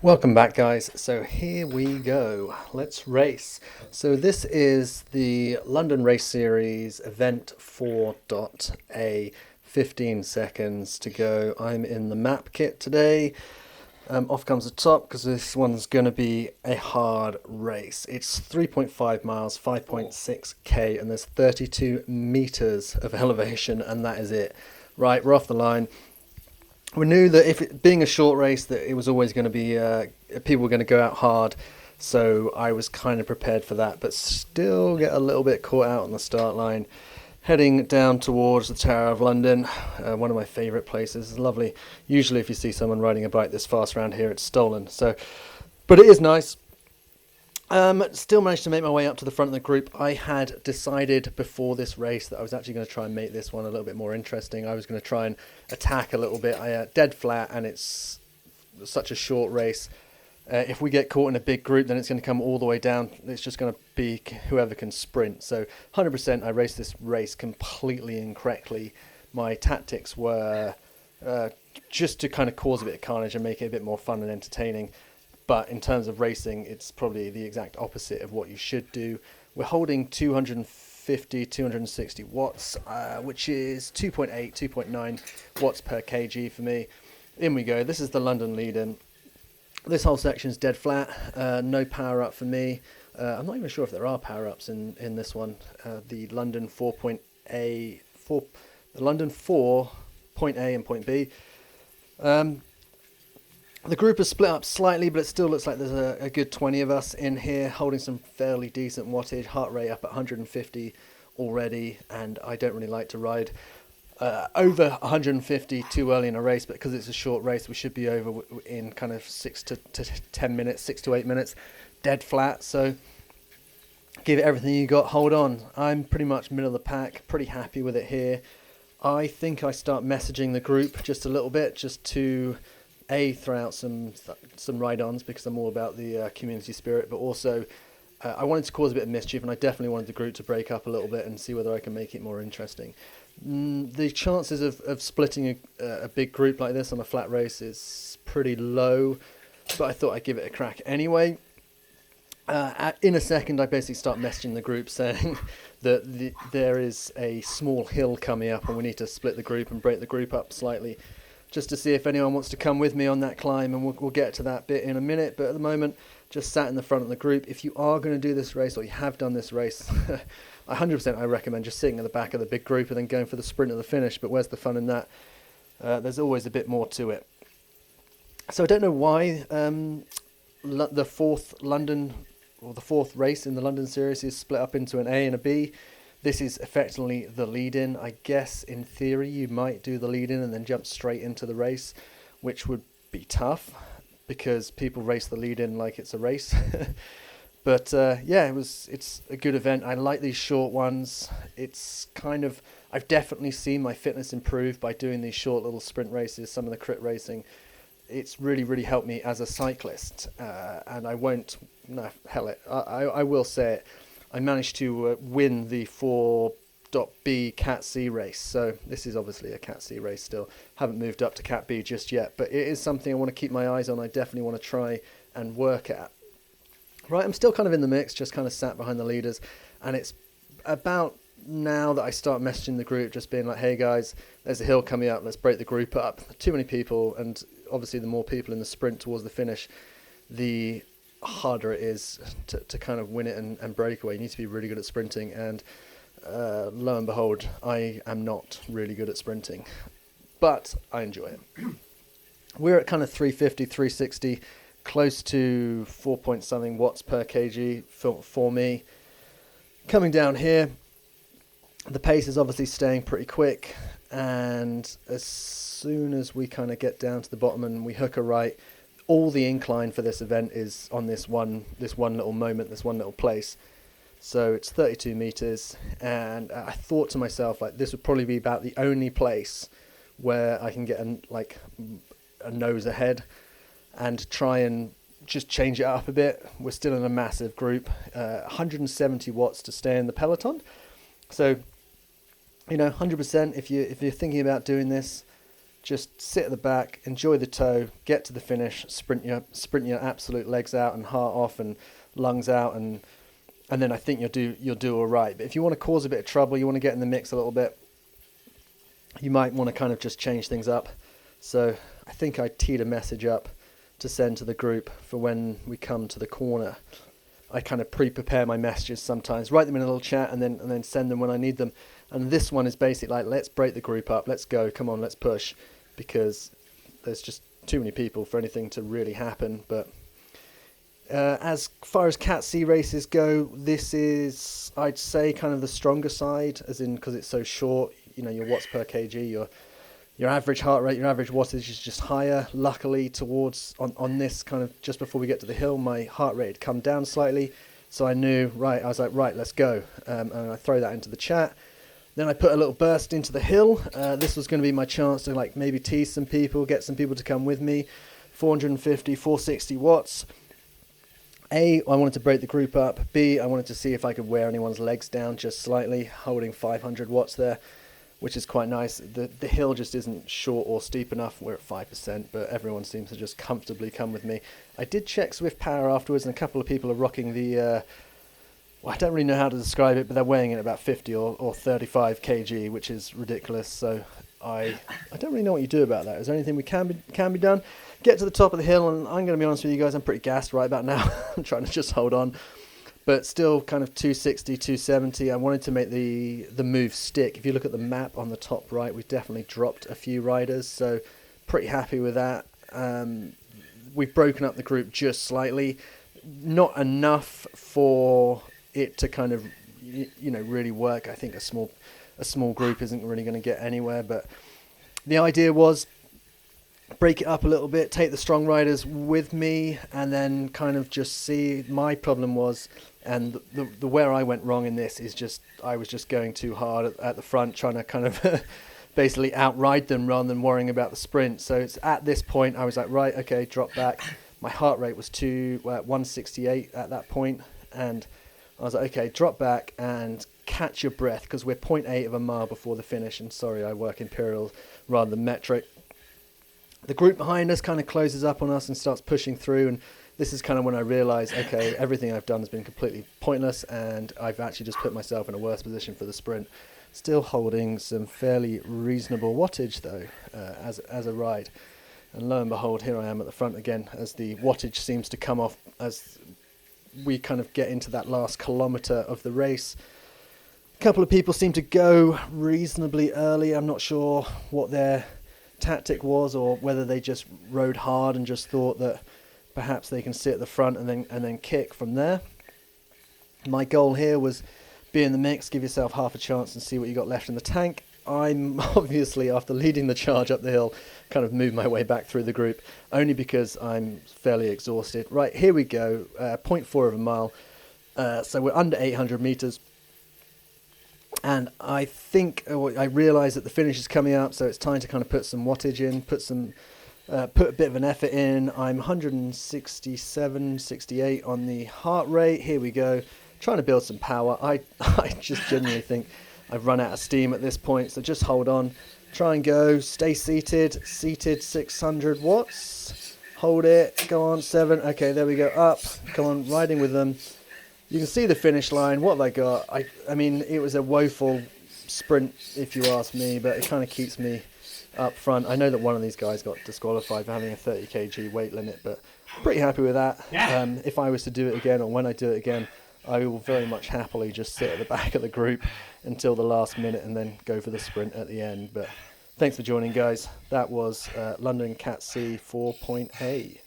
Welcome back, guys. So here we go. Let's race. So this is the London Race Series event 4.a. 15 seconds to go. I'm in the map kit today. Off comes the top because this one's going to be a hard race. It's 3.5 miles, 5.6k, and there's 32 meters of elevation, and that is it. Right, we're off the line. We knew that if it being a short race, that it was always going to be people were going to go out hard, so I was kind of prepared for that, but still get a little bit caught out on the start line. Heading down towards the Tower of London, one of my favourite places. It's lovely. Usually, if you see someone riding a bike this fast around here, it's stolen. So, but it is nice. Still managed to make my way up to the front of the group. I had decided before this race that I was actually going to try and make this one a little bit more interesting. I was going to try and attack a little bit. I dead flat, and it's such a short race. If we get caught in a big group, then it's going to come all the way down. It's just going to be whoever can sprint. So 100% I raced this race completely incorrectly. My tactics were just to kind of cause a bit of carnage and make it a bit more fun and entertaining. But in terms of racing, it's probably the exact opposite of what you should do. We're holding 250, 260 watts, which is 2.8, 2.9 watts per kg for me. In we go. This is the London lead-in. This whole section is dead flat. No power up for me. I'm not even sure if there are power ups in this one. The London 4.A, the London 4 point A and point B. The group is split up slightly, but it still looks like there's a good 20 of us in here holding some fairly decent wattage. Heart rate up at 150 already, and I don't really like to ride over 150 too early in a race, but because it's a short race, we should be over in kind of 6 to 10 minutes, 6 to 8 minutes, dead flat. So give it everything you got, hold on. I'm pretty much middle of the pack, pretty happy with it here. I think I start messaging the group just a little bit, just to throw out some ride-ons, because I'm all about the community spirit, but also I wanted to cause a bit of mischief, and I definitely wanted the group to break up a little bit and see whether I can make it more interesting. The chances of splitting a big group like this on a flat race is pretty low, but I thought I'd give it a crack anyway. In a second, I basically start messaging the group saying that there is a small hill coming up and we need to split the group and break the group up slightly, just to see if anyone wants to come with me on that climb, and we'll get to that bit in a minute. But at the moment, just sat in the front of the group. If you are going to do this race, or you have done this race, 100% I recommend just sitting at the back of the big group and then going for the sprint at the finish. But where's the fun in that? There's always a bit more to it. So I don't know why the fourth race in the London series is split up into an A and a B. This is effectively the lead-in. I guess in theory you might do the lead-in and then jump straight into the race, which would be tough because people race the lead-in like it's a race. But yeah, it's a good event. I like these short ones. I've definitely seen my fitness improve by doing these short little sprint races, some of the crit racing. It's really, really helped me as a cyclist. And I will say it. I managed to win the 4.B Cat C race. So this is obviously a Cat C race still. Haven't moved up to Cat B just yet, but it is something I want to keep my eyes on. I definitely want to try and work at. Right, I'm still kind of in the mix, just kind of sat behind the leaders, and it's about now that I start messaging the group, just being like, hey guys, there's a hill coming up, let's break the group up. Too many people, and obviously the more people in the sprint towards the finish, the harder it is to kind of win it and break away. You need to be really good at sprinting, and lo and behold, I am not really good at sprinting, but I enjoy it. We're at kind of 350, 360, close to 4 point something watts per kg for me. Coming down here, the pace is obviously staying pretty quick, and as soon as we kind of get down to the bottom and we hook a right, all the incline for this event is on this one little moment, this one little place. So it's 32 meters, and I thought to myself, like, this would probably be about the only place where I can get a nose ahead and try and just change it up a bit. We're still in a massive group, 170 watts to stay in the peloton. So, 100%, if you're thinking about doing this, just sit at the back, enjoy the toe, get to the finish, sprint your absolute legs out and heart off and lungs out, and then I think you'll do all right. But if you want to cause a bit of trouble, you want to get in the mix a little bit, you might want to kind of just change things up. So I think I teed a message up to send to the group for when we come to the corner. I kind of pre-prepare my messages sometimes, write them in a little chat, and then send them when I need them. And this one is basically like, let's break the group up, let's go, come on, let's push, because there's just too many people for anything to really happen. But as far as Cat C races go, this is, I'd say, kind of the stronger side, as in because it's so short. You know, your watts per kg, your average heart rate, your average wattage is just higher. Luckily, towards on this kind of just before we get to the hill, my heart rate had come down slightly, so I knew, right, I was like, right, let's go, and I throw that into the chat. Then I put a little burst into the hill. This was going to be my chance to like maybe tease some people, get some people to come with me. 450, 460 watts. A, I wanted to break the group up. B, I wanted to see if I could wear anyone's legs down just slightly, holding 500 watts there, which is quite nice. The hill just isn't short or steep enough. We're at 5%, but everyone seems to just comfortably come with me. I did check Zwift Power afterwards, and a couple of people are rocking the, well, I don't really know how to describe it, but they're weighing in about 50 or 35 kg, which is ridiculous. So I don't really know what you do about that. Is there anything we can be done? Get to the top of the hill, and I'm going to be honest with you guys, I'm pretty gassed right about now. I'm trying to just hold on. But still kind of 260, 270. I wanted to make the move stick. If you look at the map on the top right, we've definitely dropped a few riders, so pretty happy with that. We've broken up the group just slightly. Not enough for it to kind of, really work. I think a small group isn't really going to get anywhere, but the idea was break it up a little bit, take the strong riders with me, and then kind of just see. My problem was, and the where I went wrong in this is just I was just going too hard at the front, trying to kind of basically outride them rather than worrying about the sprint. So it's at this point I was like, right, okay, drop back. My heart rate was 168 at that point, and I was like, okay, drop back and catch your breath, because we're 0.8 of a mile before the finish. And sorry, I work imperial rather than metric. The group behind us kind of closes up on us and starts pushing through, and this is kind of when I realised, okay, everything I've done has been completely pointless, and I've actually just put myself in a worse position for the sprint. Still holding some fairly reasonable wattage though, as a ride. And lo and behold, here I am at the front again, as the wattage seems to come off as we kind of get into that last kilometre of the race. A couple of people seem to go reasonably early. I'm not sure what their tactic was, or whether they just rode hard and just thought that perhaps they can sit at the front and then kick from there. My goal here was be in the mix, give yourself half a chance and see what you got left in the tank. I'm obviously, after leading the charge up the hill, kind of moved my way back through the group, only because I'm fairly exhausted. Right, here we go, 0.4 of a mile, so we're under 800 meters. And I think I realise that the finish is coming up, so it's time to kind of put some wattage in, put a bit of an effort in. I'm 167, 68 on the heart rate. Here we go, trying to build some power. I just genuinely think I've run out of steam at this point, so just hold on. Try and go, stay seated 600 watts. Hold it, go on, 7. Okay, there we go, up. Come on, riding with them. You can see the finish line. What have I got? I mean, it was a woeful sprint, if you ask me, but it kind of keeps me up front. I know that one of these guys got disqualified for having a 30 kg weight limit, but pretty happy with that. If I was to do it again, or when I do it again, I will very much happily just sit at the back of the group until the last minute and then go for the sprint at the end. But thanks for joining, guys. That was London Cat C 4.A.